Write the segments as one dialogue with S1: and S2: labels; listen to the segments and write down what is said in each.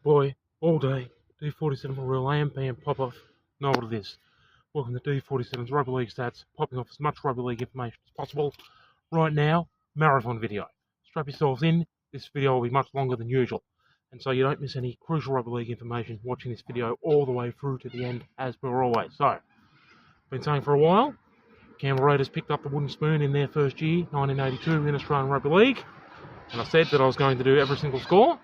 S1: your boy, all day, D47 for real, AM, PM, pop off, know what it is. Welcome to D47's Rugby League Stats, popping off as much Rugby League information as possible. Right now, marathon video. Strap yourselves in, this video will be much longer than usual. And so you don't miss any crucial Rugby League information watching this video all the way through to the end, as per always. So, been saying for a while, Canberra Raiders picked up the wooden spoon in their first year, 1982, in Australian Rugby League. And I said that I was going to do every single score.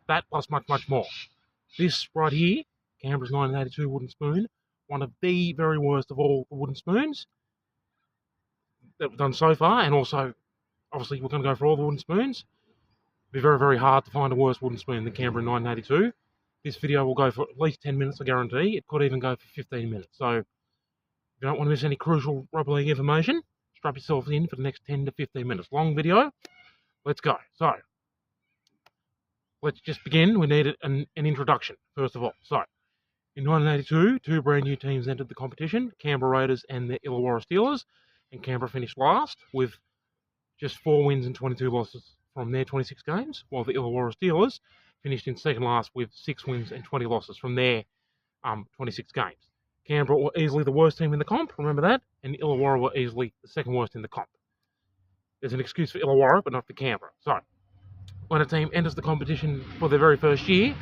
S1: That plus much, much more. This right here, Canberra's 1982 wooden spoon, one of the very worst of all the wooden spoons that we've done so far, and also, obviously, we're going to go for all the wooden spoons. It'll be very, very hard to find a worse wooden spoon than Canberra in 1982. This video will go for at least 10 minutes, I guarantee. It could even go for 15 minutes. So, if you don't want to miss any crucial Rugby League information, strap yourself in for the next 10 to 15 minutes. Long video. Let's go. So, let's just begin. We need an introduction, first of all. So, in 1982, two brand new teams entered the competition, Canberra Raiders and the Illawarra Steelers, and Canberra finished last with just 4 wins and 22 losses from their 26 games, while the Illawarra Steelers finished in second last with 6 wins and 20 losses from their 26 games. Canberra were easily the worst team in the comp, remember that, and Illawarra were easily the second worst in the comp. There's an excuse for Illawarra, but not for Canberra. So, when a team enters the competition for their very first year,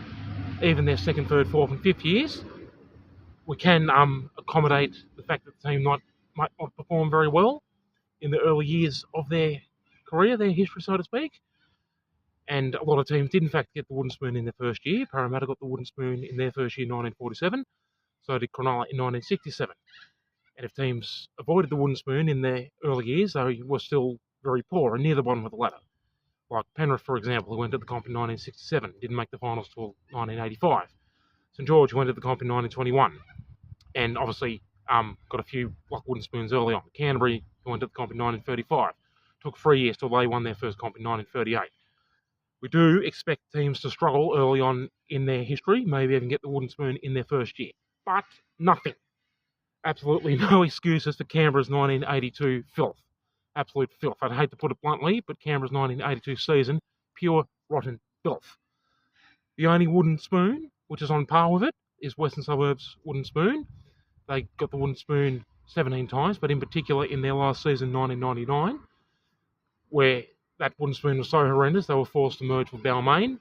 S1: even their second, third, fourth and fifth years, we can accommodate the fact that the team might not perform very well in the early years of their career, their history, so to speak. And a lot of teams did, in fact, get the wooden spoon in their first year. Parramatta got the wooden spoon in their first year in 1947. So did Cronulla in 1967. And if teams avoided the wooden spoon in their early years, they were still very poor and near the bottom of the ladder. Like Penrith, for example, who went to the comp in 1967, didn't make the finals till 1985. St George, who went to the comp in 1921, and obviously got a few wooden spoons early on. Canterbury, who went to the comp in 1935, took 3 years till they won their first comp in 1938. We do expect teams to struggle early on in their history, maybe even get the wooden spoon in their first year. But nothing. Absolutely no excuses for Canberra's 1982 filth. Absolute filth. I'd hate to put it bluntly, but Canberra's 1982 season, pure rotten filth. The only wooden spoon, which is on par with it, is Western Suburbs wooden spoon. They got the wooden spoon 17 times, but in particular in their last season, 1999, where that wooden spoon was so horrendous, they were forced to merge with Balmain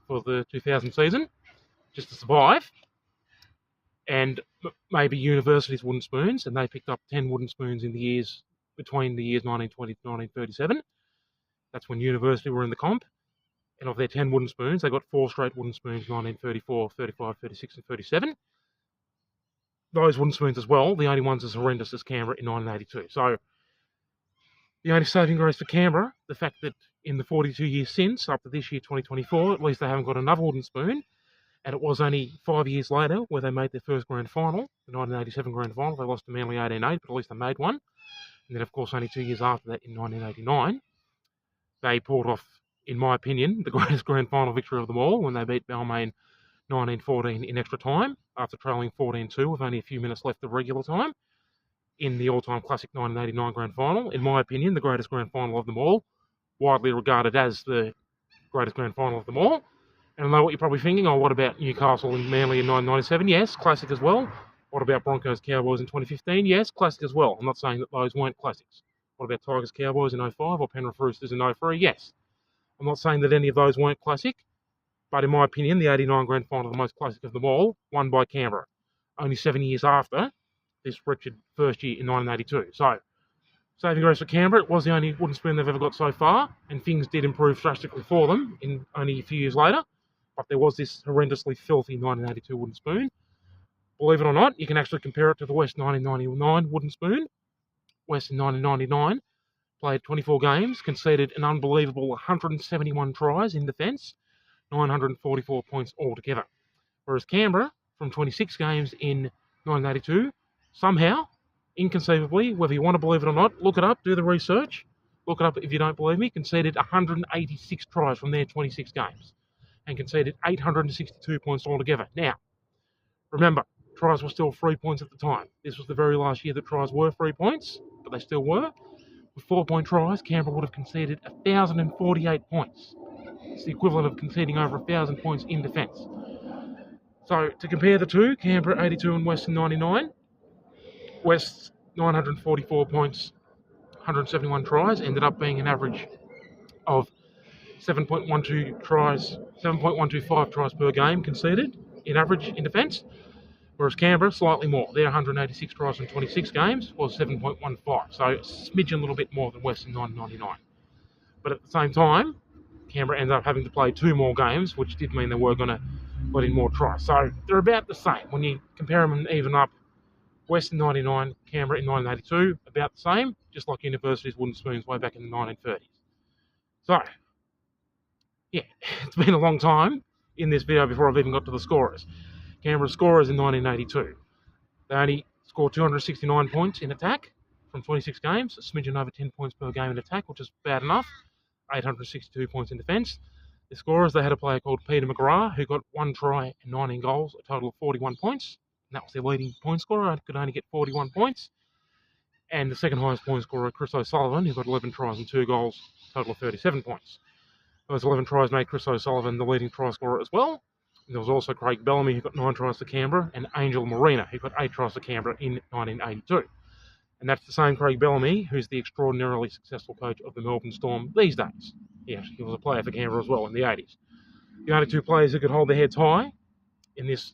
S1: for the 2000 season, just to survive. And maybe University's wooden spoons, and they picked up 10 wooden spoons in the years between the years 1920 to 1937. That's when University were in the comp. And of their 10 wooden spoons, they got 4 straight wooden spoons, 1934, 35, 36 and 37. Those wooden spoons as well, the only ones as horrendous as Canberra in 1982. So, the only saving grace for Canberra, the fact that in the 42 years since, up to this year, 2024, at least they haven't got another wooden spoon. And it was only 5 years later where they made their first grand final, the 1987 grand final. They lost to Manly 18-8, but at least they made one. And then, of course, only 2 years after that, in 1989, they pulled off, in my opinion, the greatest grand final victory of them all when they beat Balmain 19-14 in extra time after trailing 14-2 with only a few minutes left of regular time in the all-time classic 1989 grand final. In my opinion, the greatest grand final of them all, widely regarded as the greatest grand final of them all. And I know what you're probably thinking, oh, what about Newcastle and Manly in 1997? Yes, classic as well. What about Broncos Cowboys in 2015? Yes, classic as well. I'm not saying that those weren't classics. What about Tigers Cowboys in 05 or Penrith Roosters in 03? Yes. I'm not saying that any of those weren't classic, but in my opinion, the 89 grand final, the most classic of them all, won by Canberra, only 7 years after this wretched first year in 1982. So, saving grace for Canberra, it was the only wooden spoon they've ever got so far, and things did improve drastically for them in only a few years later. But there was this horrendously filthy 1982 wooden spoon. Believe it or not, you can actually compare it to the West 1999 wooden spoon. West in 1999 played 24 games, conceded an unbelievable 171 tries in defence, 944 points altogether. Whereas Canberra, from 26 games in 1982, somehow, inconceivably, whether you want to believe it or not, look it up, do the research, look it up if you don't believe me, conceded 186 tries from their 26 games and conceded 862 points altogether. Now, remember, tries were still 3 points at the time. This was the very last year that tries were 3 points, but they still were. With 4-point tries, Canberra would have conceded 1,048 points. It's the equivalent of conceding over 1,000 points in defence. So to compare the two, Canberra 82 and Western 99. West's 944 points, 171 tries, ended up being an average of 7.125 tries per game conceded in average in defence, whereas Canberra slightly more. Their 186 tries in 26 games was 7.15, so a smidgen a little bit more than Western 999. But at the same time, Canberra ended up having to play 2 more games, which did mean they were going to let in more tries. So they're about the same. When you compare them and even up, Western 99, Canberra in 1982, about the same, just like universities wooden spoons way back in the 1930s. So, yeah, it's been a long time in this video before I've even got to the scorers. Canberra scorers in 1982. They only scored 269 points in attack from 26 games, a smidgen over 10 points per game in attack, which is bad enough. 862 points in defence. The scorers, they had a player called Peter McGrath, who got 1 try and 19 goals, a total of 41 points. And that was their leading point scorer, could only get 41 points. And the second highest point scorer, Chris O'Sullivan, who got 11 tries and 2 goals, a total of 37 points. Those 11 tries made Chris O'Sullivan the leading try scorer as well. And there was also Craig Bellamy, who got 9 tries for Canberra, and Angel Marina, who got 8 tries for Canberra in 1982. And that's the same Craig Bellamy, who's the extraordinarily successful coach of the Melbourne Storm these days. He was a player for Canberra as well in the 80s. The only 2 players who could hold their heads high in this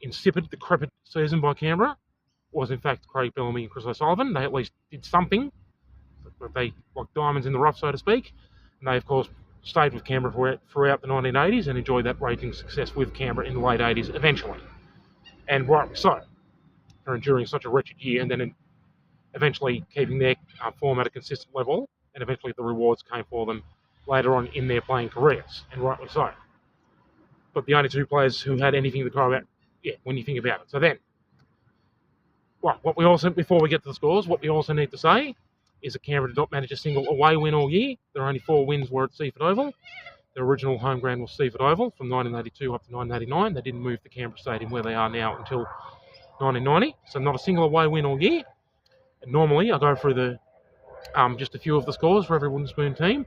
S1: insipid, decrepit season by Canberra was in fact Craig Bellamy and Chris O'Sullivan. They at least did something. They like diamonds in the rough, so to speak. And they, of course, stayed with Canberra throughout the 1980s and enjoyed that raging success with Canberra in the late 80s eventually. And rightly so. They're enduring such a wretched year and then eventually keeping their form at a consistent level, and eventually the rewards came for them later on in their playing careers, and rightly so. But the only 2 players who had anything to cry about, when you think about it. So then, what we also, before we get to the scores, what we also need to say is that Canberra did not manage a single away win all year. Their only 4 wins were at Seaford Oval. Their original home ground was Seaford Oval from 1982 up to 1989. They didn't move the Canberra Stadium where they are now until 1990. So not a single away win all year. And normally I go through the just a few of the scores for every wooden spoon team.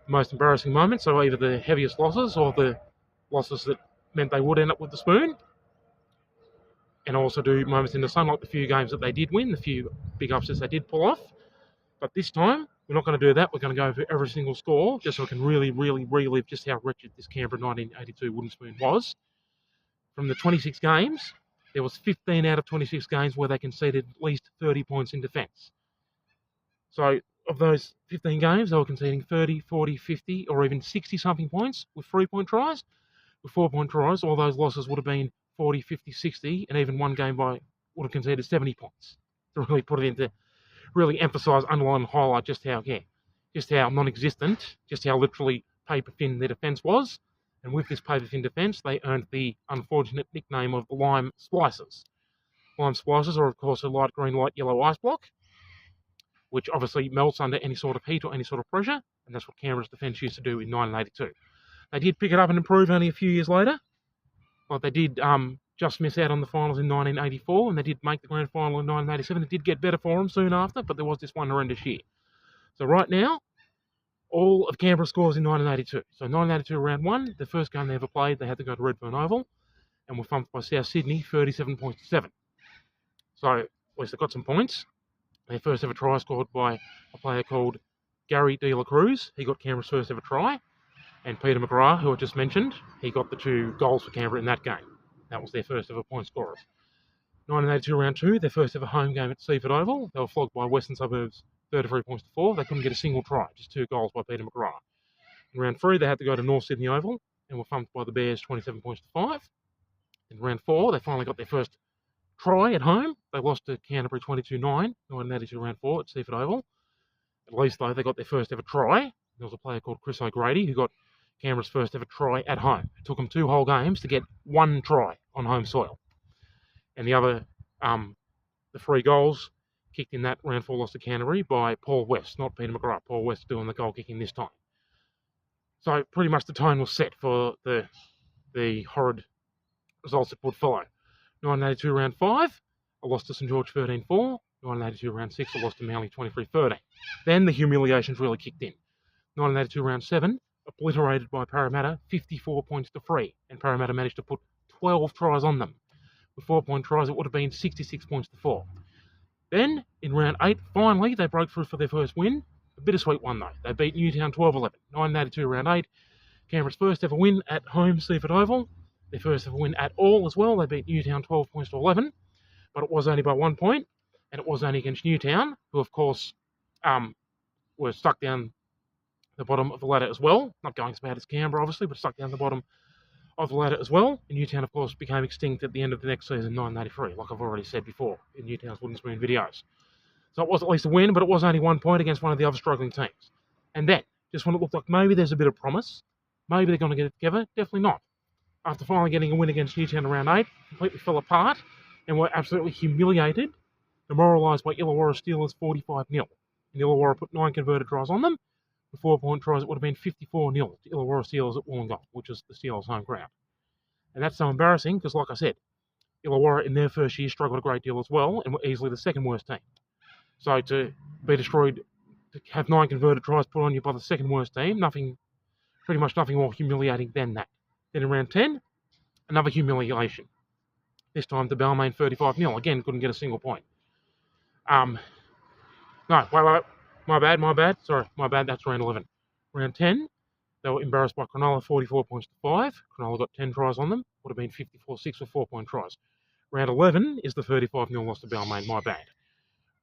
S1: The most embarrassing moments are either the heaviest losses or the losses that meant they would end up with the spoon. And I also do moments in the sun, like the few games that they did win, the few big upsets they did pull off. But this time, we're not going to do that. We're going to go for every single score, just so we can really, really relive just how wretched this Canberra 1982 wooden spoon was. From the 26 games, there was 15 out of 26 games where they conceded at least 30 points in defence. So of those 15 games, they were conceding 30, 40, 50, or even 60-something points with 3-point tries. With 4-point tries, all those losses would have been 40, 50, 60, and even one game would have conceded 70 points. To really put it into, really emphasise, underline, and highlight just how non-existent, just how literally paper-thin their defence was. And with this paper-thin defence, they earned the unfortunate nickname of the Lime Splicers. Lime Splicers are, of course, a light green, light yellow ice block, which obviously melts under any sort of heat or any sort of pressure, and that's what Canberra's defence used to do in 1982. They did pick it up and improve only a few years later. But they did just miss out on the finals in 1984, and they did make the grand final in 1987. It did get better for them soon after, but there was this one horrendous year. So right now, all of Canberra scores in 1982. So 1982 round 1, the first game they ever played, they had to go to Redfern Oval, and were thumped by South Sydney 37-7. So at least they got some points. Their first ever try scored by a player called Gary De La Cruz. He got Canberra's first ever try. And Peter McGrath, who I just mentioned, he got the 2 goals for Canberra in that game. That was their first ever point scorers. 1982 round 2, their first ever home game at Seaford Oval. They were flogged by Western Suburbs 33 points to 4. They couldn't get a single try, just 2 goals by Peter McGrath. In round 3, they had to go to North Sydney Oval and were thumped by the Bears 27 points to 5. In round 4, they finally got their first try at home. They lost to Canterbury 22-9, 1982 round 4 at Seaford Oval. At least, though, they got their first ever try. There was a player called Chris O'Grady who got Canberra's first ever try at home. It took them 2 whole games to get 1 try on home soil. And the other, the 3 goals kicked in that round 4 loss to Canterbury by Paul West, not Peter McGrath. Paul West doing the goal kicking this time. So pretty much the tone was set for the horrid results that would follow. 1982 round 5, a loss to St George 13-4. 1982 round 6, a loss to Manly 23-13. Then the humiliations really kicked in. 1982 round 7, a obliterated by Parramatta 54 points to 3, and Parramatta managed to put 12 tries on them. With 4-point tries, it would have been 66 points to 4. Then, in round 8, finally, they broke through for their first win. A bittersweet one, though. They beat Newtown 12-11. 1982 round 8. Canberra's first ever win at home, Seaford Oval. Their first ever win at all as well. They beat Newtown 12 points to 11. But it was only by 1 point. And it was only against Newtown, who, of course, were stuck down the bottom of the ladder as well. Not going as bad as Canberra, obviously, but stuck down the bottom of the ladder as well. And Newtown, of course, became extinct at the end of the next season, 1983, like I've already said before in Newtown's Wooden Spoon videos. So it was at least a win, but it was only 1 point against one of the other struggling teams. And then, just when it looked like maybe there's a bit of promise, maybe they're going to get it together, definitely not. After finally getting a win against Newtown in round 8, completely fell apart and were absolutely humiliated, demoralised by Illawarra Steelers 45-0. And Illawarra put 9 converted tries on them. With 4-point tries, it would have been 54-0 to Illawarra Steelers at Wollongong, which is the Steelers' home ground. And that's so embarrassing because, like I said, Illawarra in their first year struggled a great deal as well and were easily the second worst team. So to be destroyed, to have 9 converted tries put on you by the second worst team, pretty much nothing more humiliating than that. Then in round 10, another humiliation. This time to Balmain 35-0. Again, couldn't get a single point. No, wait, my bad. Sorry, my bad, that's round 11. Round 10, they were embarrassed by Cronulla 44 points to 5. Cronulla got 10 tries on them. Would have been 54-6 with 4-point tries. Round 11 is the 35-0 loss to Balmain, my bad.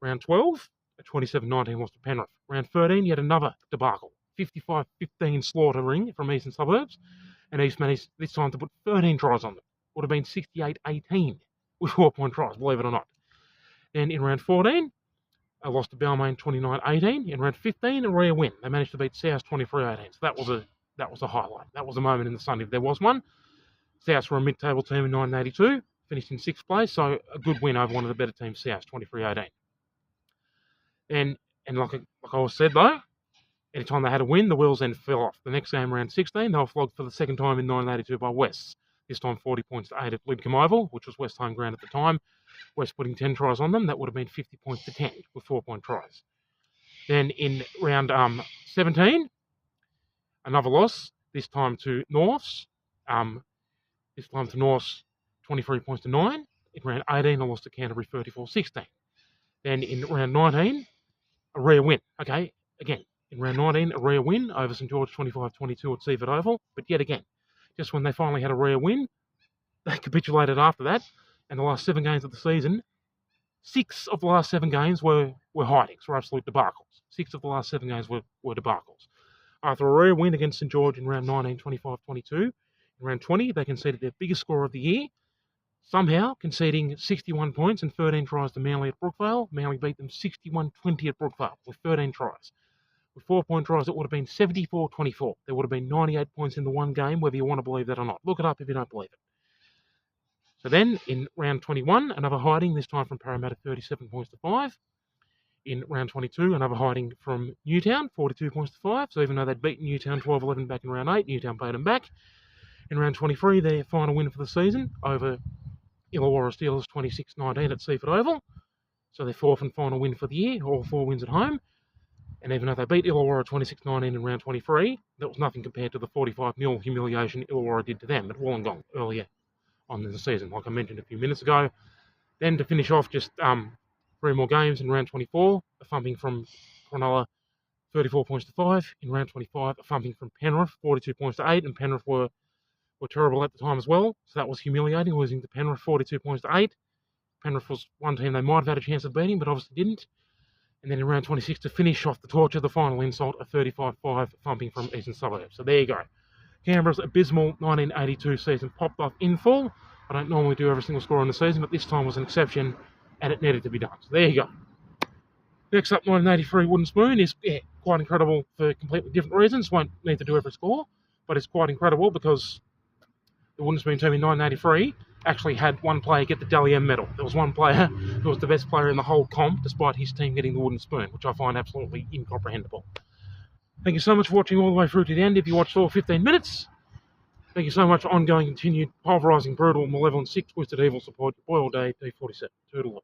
S1: Round 12, a 27-19 loss to Penrith. Round 13, yet another debacle. 55-15 slaughtering from Eastern Suburbs. And East managed this time to put 13 tries on them. Would have been 68-18 with 4-point tries, believe it or not. Then in round 14, a loss to Balmain 29-18. In round 15, a rare win. They managed to beat South 23-18. So that was a highlight. That was a moment in the sun if there was one. South were a mid-table team in 1982, finished in 6th place, so a good win over one of the better teams, South 23-18. And like I always said though, anytime they had a win, the wheels then fell off. The next game, round 16, they were flogged for the second time in 1982 by West. This time 40 points to 8 at Lidcombe Oval, which was West's home ground at the time. West putting 10 tries on them. That would have been 50 points to 10 with 4-point tries. Then in round 17, another loss, this time to Norths. 23 points to 9. In round 18, a loss to Canterbury 34-16. Then in round 19, a rare win. Okay, again, in round 19, a rare win over St George 25-22 at Seaford Oval. But yet again, just when they finally had a rare win, they capitulated after that. And the last 7 games of the season, 6 of the last 7 games were hidings, were absolute debacles. 6 of the last 7 games were debacles. After a rare win against St George in round 19, 25-22, in round 20, they conceded their biggest score of the year, somehow conceding 61 points and 13 tries to Manly at Brookvale. Manly beat them 61-20 at Brookvale with 13 tries. With 4-point tries, it would have been 74-24. There would have been 98 points in the one game, whether you want to believe that or not. Look it up if you don't believe it. So then, in round 21, another hiding, this time from Parramatta, 37 points to 5. In round 22, another hiding from Newtown, 42 points to 5. So even though they'd beaten Newtown 12-11 back in round 8, Newtown paid them back. In round 23, their final win for the season over Illawarra Steelers 26-19 at Seaford Oval. So their 4th and final win for the year, all 4 wins at home. And even though they beat Illawarra 26-19 in round 23, that was nothing compared to the 45-0 humiliation Illawarra did to them at Wollongong earlier on in the season, like I mentioned a few minutes ago. Then to finish off, just 3 more games in round 24, a thumping from Cronulla, 34 points to 5. In round 25, a thumping from Penrith, 42 points to 8, and Penrith were terrible at the time as well, so that was humiliating, losing to Penrith 42 points to 8. Penrith was one team they might have had a chance of beating, but obviously didn't. And then in round 26, to finish off the torture, the final insult, a 35-5 thumping from Eastern Suburbs. So there you go. Canberra's abysmal 1982 season popped off in full. I don't normally do every single score in the season, but this time was an exception, and it needed to be done. So there you go. Next up, 1983 Wooden Spoon is quite incredible for completely different reasons. Won't need to do every score, but it's quite incredible because the Wooden Spoon team in 1983 actually had one player get the Dally M medal. There was one player who was the best player in the whole comp, despite his team getting the Wooden Spoon, which I find absolutely incomprehensible. Thank you so much for watching all the way through to the end. If you watched all 15 minutes, thank you so much for ongoing, continued, pulverising, brutal, malevolent, sick, twisted, evil support. Your boy all day, D47. Toodaloo.